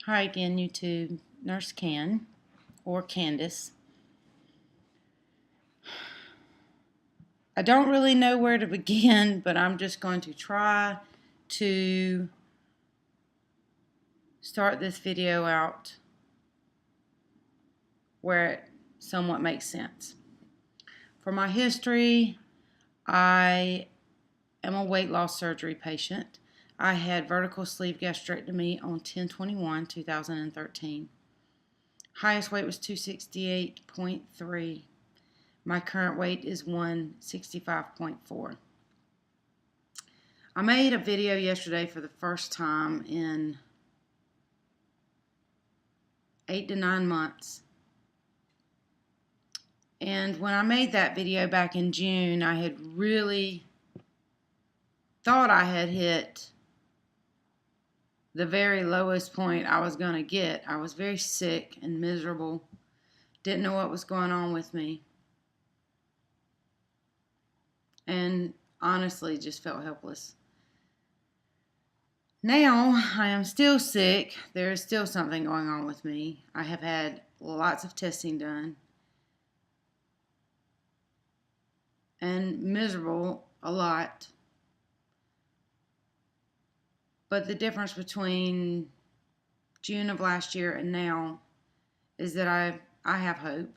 Hi again, YouTube. Nurse Can, or Candace. I don't really know where to begin, but I'm just going to try to start this video out where it somewhat makes sense. For my history, I am a weight loss surgery patient. I had vertical sleeve gastrectomy on 10/21/2013. Highest weight was 268.3. My current weight is 165.4. I made a video yesterday for the first time in 8 to 9 months. And when I made that video back in June, I had really thought I had hit the very lowest point I was going to get. I was very sick and miserable. Didn't know what was going on with me. And honestly just felt helpless. Now I am still sick. There is still something going on with me. I have had lots of testing done and miserable a lot. But the difference between June of last year and now is that I have hope.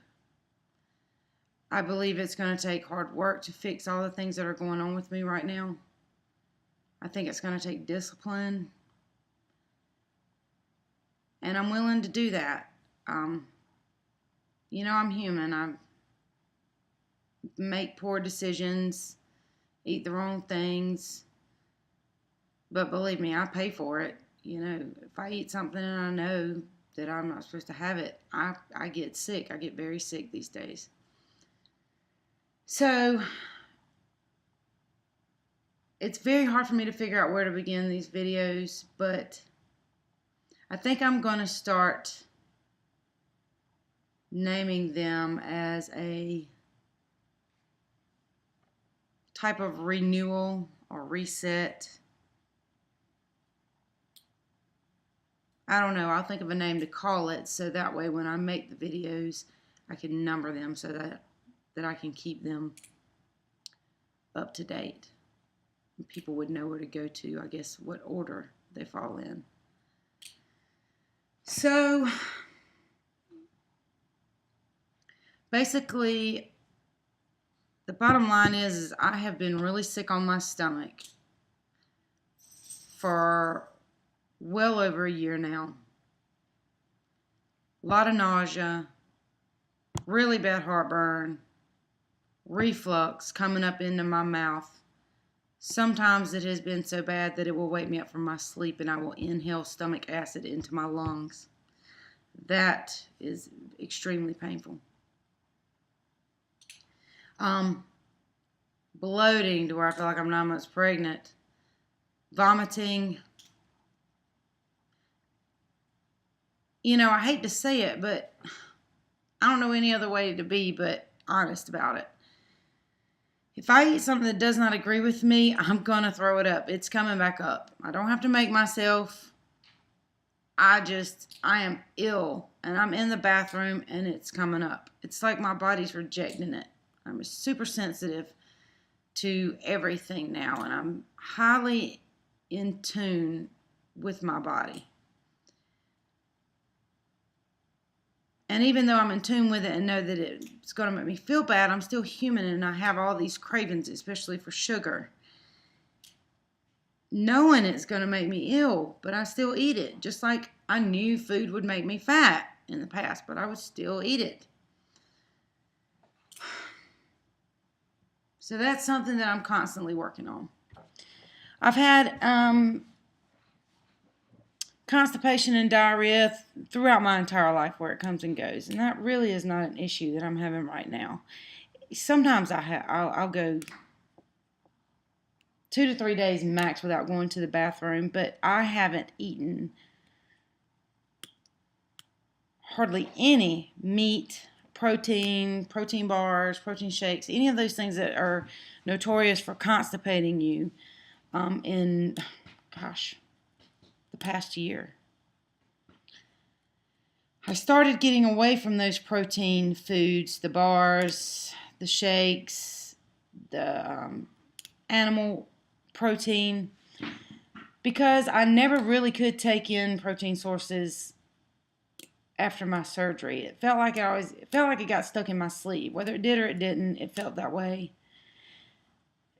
I believe it's going to take hard work to fix all the things that are going on with me right now. I think it's going to take discipline. And I'm willing to do that. I'm human. I make poor decisions, eat the wrong things. But believe me, I pay for it. If I eat something and I know that I'm not supposed to have it, I get sick. I get very sick these days. So it's very hard for me to figure out where to begin these videos, but I think I'm going to start naming them as a type of renewal or reset. I don't know. I'll think of a name to call it so that way when I make the videos, I can number them so that I can keep them up to date. And people would know where to go to, I guess, what order they fall in. So, basically, the bottom line is I have been really sick on my stomach for well over a year now. A lot of nausea, really bad heartburn, reflux coming up into my mouth. Sometimes it has been so bad that it will wake me up from my sleep and I will inhale stomach acid into my lungs. That is extremely painful. Bloating to where I feel like I'm 9 months pregnant. Vomiting. I hate to say it, but I don't know any other way to be but honest about it. If I eat something that does not agree with me, I'm going to throw it up. It's coming back up. I don't have to make myself. I am ill, and I'm in the bathroom, and it's coming up. It's like my body's rejecting it. I'm super sensitive to everything now, and I'm highly in tune with my body. And even though I'm in tune with it and know that it's going to make me feel bad, I'm still human and I have all these cravings, especially for sugar. Knowing it's going to make me ill, but I still eat it. Just like I knew food would make me fat in the past, but I would still eat it. So that's something that I'm constantly working on. I've had constipation and diarrhea throughout my entire life where it comes and goes. And that really is not an issue that I'm having right now. Sometimes I'll go 2 to 3 days max without going to the bathroom, but I haven't eaten hardly any meat, protein bars, protein shakes, any of those things that are notorious for constipating you in, the past year. I started getting away from those protein foods, the bars, the shakes, the animal protein, because I never really could take in protein sources after my surgery. It felt like it got stuck in my sleeve. Whether it did or it didn't, it felt that way.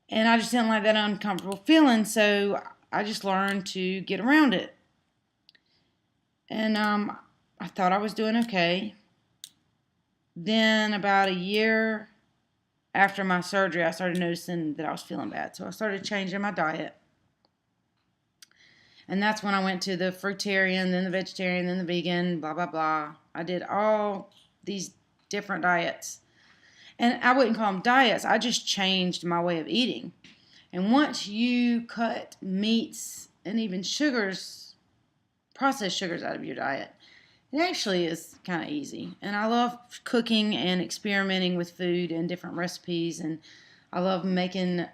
And I just didn't like that uncomfortable feeling, so I just learned to get around it. And I thought I was doing okay. Then about a year after my surgery, I started noticing that I was feeling bad. So I started changing my diet. And that's when I went to the fruitarian, then the vegetarian, then the vegan, blah, blah, blah. I did all these different diets. And I wouldn't call them diets. I just changed my way of eating. And once you cut meats and even sugars, processed sugars out of your diet, it actually is kind of easy. And I love cooking and experimenting with food and different recipes. And I love making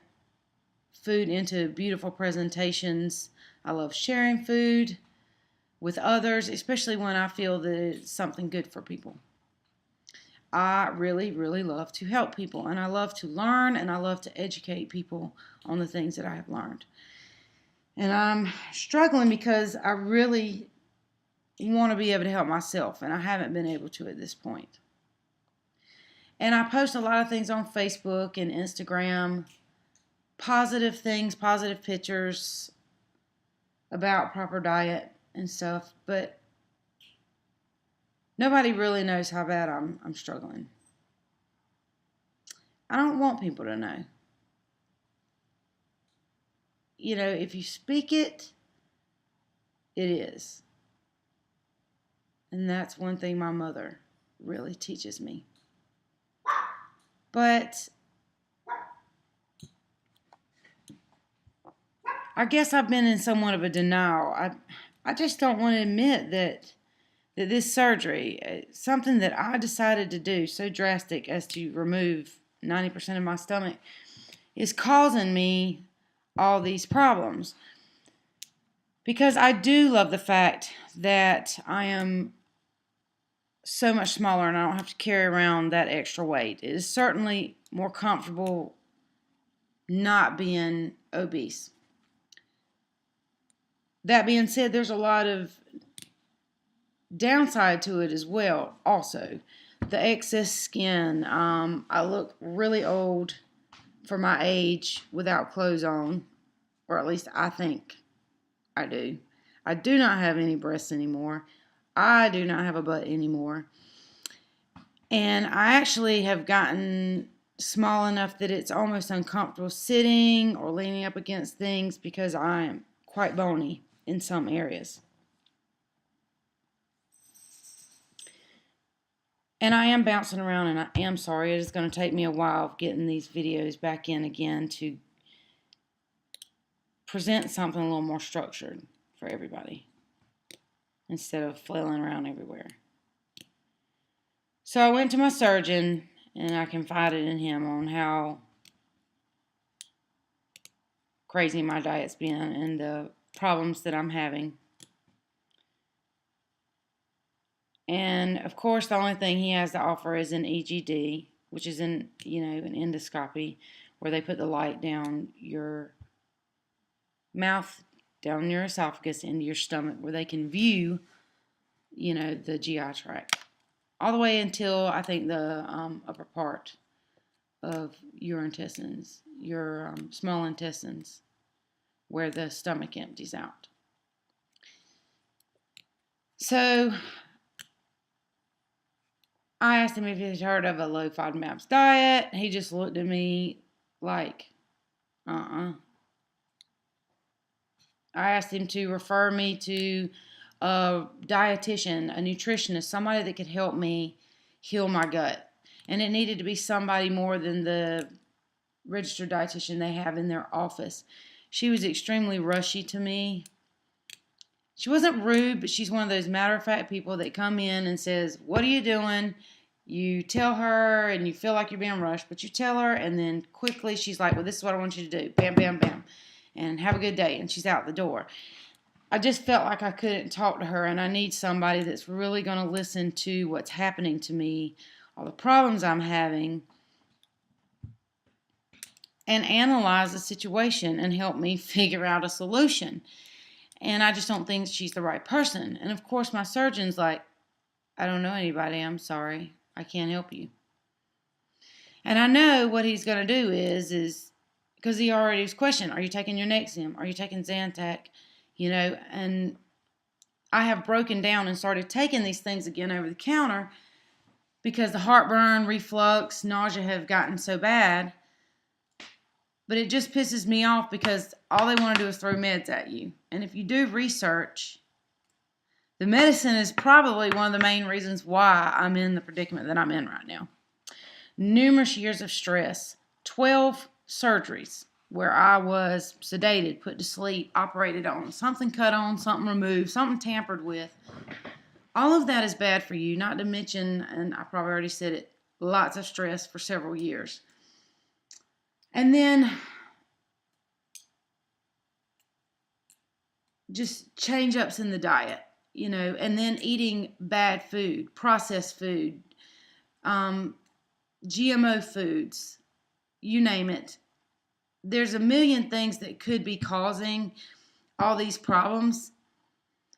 food into beautiful presentations. I love sharing food with others, especially when I feel that it's something good for people. I really, really love to help people, and I love to learn, and I love to educate people on the things that I have learned. And I'm struggling because I really want to be able to help myself, and I haven't been able to at this point. And I post a lot of things on Facebook and Instagram, positive things, positive pictures about proper diet and stuff, but nobody really knows how bad I'm struggling. I don't want people to know. You know, if you speak it, it is. And that's one thing my mother really teaches me. But I guess I've been in somewhat of a denial. I just don't want to admit that this surgery, something that I decided to do so drastic as to remove 90% of my stomach, is causing me all these problems. Because I do love the fact that I am so much smaller and I don't have to carry around that extra weight. It is certainly more comfortable not being obese. That being said, there's a lot of downside to it as well. Also, the excess skin. I look really old for my age without clothes on, or at least I think I do. I do not have any breasts anymore. I do not have a butt anymore. And I actually have gotten small enough that it's almost uncomfortable sitting or leaning up against things because I am quite bony in some areas. And I am bouncing around, and I am sorry. It is going to take me a while getting these videos back in again to present something a little more structured for everybody instead of flailing around everywhere. So I went to my surgeon, and I confided in him on how crazy my diet's been and the problems that I'm having. And of course, the only thing he has to offer is an EGD, which is an endoscopy, where they put the light down your mouth, down your esophagus, into your stomach, where they can view, the GI tract, all the way until I think the upper part of your intestines, your small intestines, where the stomach empties out. So I asked him if he'd heard of a low FODMAPs diet. He just looked at me like, I asked him to refer me to a dietitian, a nutritionist, somebody that could help me heal my gut. And it needed to be somebody more than the registered dietitian they have in their office. She was extremely rushy to me. She wasn't rude, but she's one of those matter-of-fact people that come in and says, "What are you doing?" You tell her, and you feel like you're being rushed, but you tell her, and then quickly she's like, "Well, this is what I want you to do." Bam, bam, bam. And have a good day. And she's out the door. I just felt like I couldn't talk to her, and I need somebody that's really going to listen to what's happening to me, all the problems I'm having, and analyze the situation and help me figure out a solution. And I just don't think she's the right person. And of course, my surgeon's like, I don't know anybody. I'm sorry. I can't help you. And I know what he's going to do is because he already was questioning, are you taking your Nexium? Are you taking Zantac? And I have broken down and started taking these things again over the counter because the heartburn, reflux, nausea have gotten so bad. But it just pisses me off because all they want to do is throw meds at you. And if you do research, the medicine is probably one of the main reasons why I'm in the predicament that I'm in right now. Numerous years of stress, 12 surgeries where I was sedated, put to sleep, operated on, something cut on, something removed, something tampered with. All of that is bad for you, not to mention, and I probably already said it, lots of stress for several years. And then just change ups in the diet, and then eating bad food, processed food, GMO foods, you name it. There's a million things that could be causing all these problems.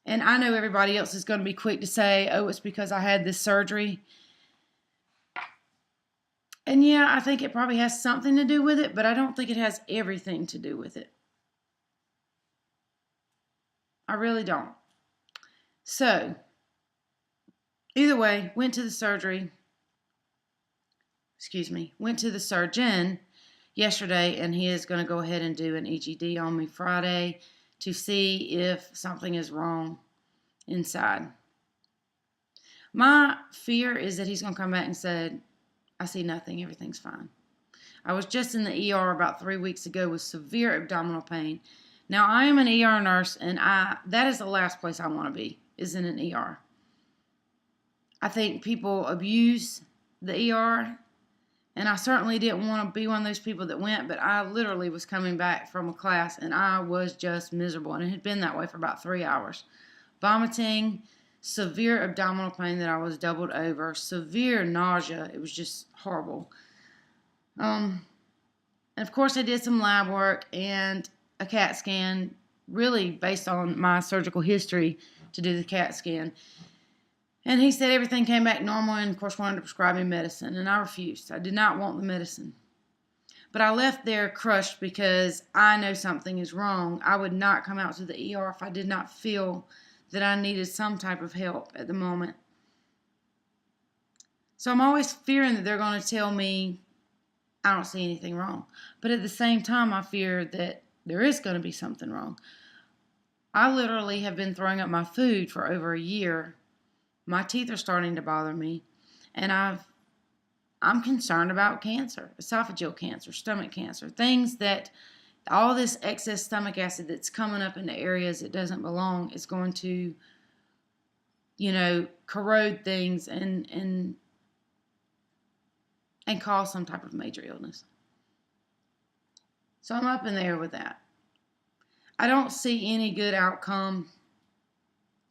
And I know everybody else is going to be quick to say, oh, it's because I had this surgery. And yeah, I think it probably has something to do with it, but I don't think it has everything to do with it. I really don't. So, either way, went to the surgeon yesterday, and he is going to go ahead and do an EGD on me Friday to see if something is wrong inside. My fear is that he's going to come back and say, I see nothing, everything's fine. I was just in the ER about 3 weeks ago with severe abdominal pain. Now, I am an ER nurse, and that is the last place I want to be, is in an ER. I think people abuse the ER, and I certainly didn't want to be one of those people that went, but I literally was coming back from a class, and I was just miserable, and it had been that way for about 3 hours. Vomiting, severe abdominal pain that I was doubled over, severe nausea. It was just horrible. And of course, I did some lab work and a CAT scan, really based on my surgical history to do the CAT scan. And he said everything came back normal and, of course, wanted to prescribe me medicine. And I refused. I did not want the medicine. But I left there crushed because I know something is wrong. I would not come out to the ER if I did not feel that I needed some type of help at the moment. So I'm always fearing that they're going to tell me I don't see anything wrong. But at the same time, I fear that there is going to be something wrong. I literally have been throwing up my food for over a year. My teeth are starting to bother me. And I'm concerned about cancer, esophageal cancer, stomach cancer, things that all this excess stomach acid that's coming up into areas it doesn't belong is going to, corrode things and cause some type of major illness. So I'm up in there with that. I don't see any good outcome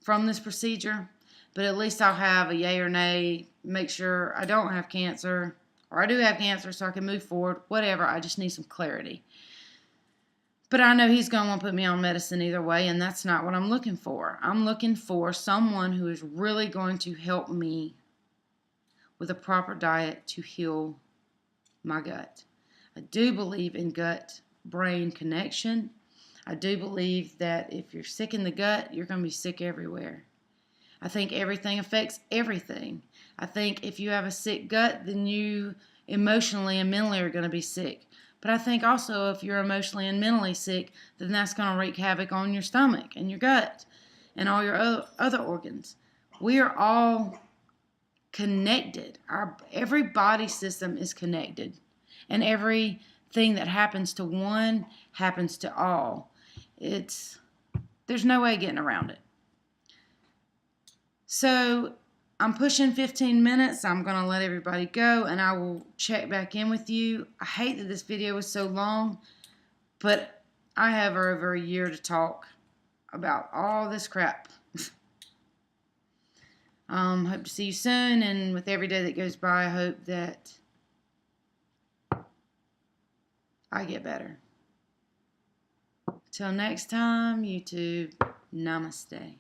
from this procedure, but at least I'll have a yay or nay, make sure I don't have cancer, or I do have cancer so I can move forward, whatever. I just need some clarity. But I know he's going to want to put me on medicine either way, and that's not what I'm looking for. I'm looking for someone who is really going to help me with a proper diet to heal my gut. I do believe in gut-brain connection. I do believe that if you're sick in the gut, you're going to be sick everywhere. I think everything affects everything. I think if you have a sick gut, then you emotionally and mentally are going to be sick. But I think also if you're emotionally and mentally sick, then that's going to wreak havoc on your stomach and your gut and all your other organs. We are all connected. Every body system is connected. And everything that happens to one happens to all. There's no way getting around it. So I'm pushing 15 minutes. I'm going to let everybody go, and I will check back in with you. I hate that this video was so long, but I have over a year to talk about all this crap. Hope to see you soon, and with every day that goes by, I hope that I get better. Till next time, YouTube, namaste.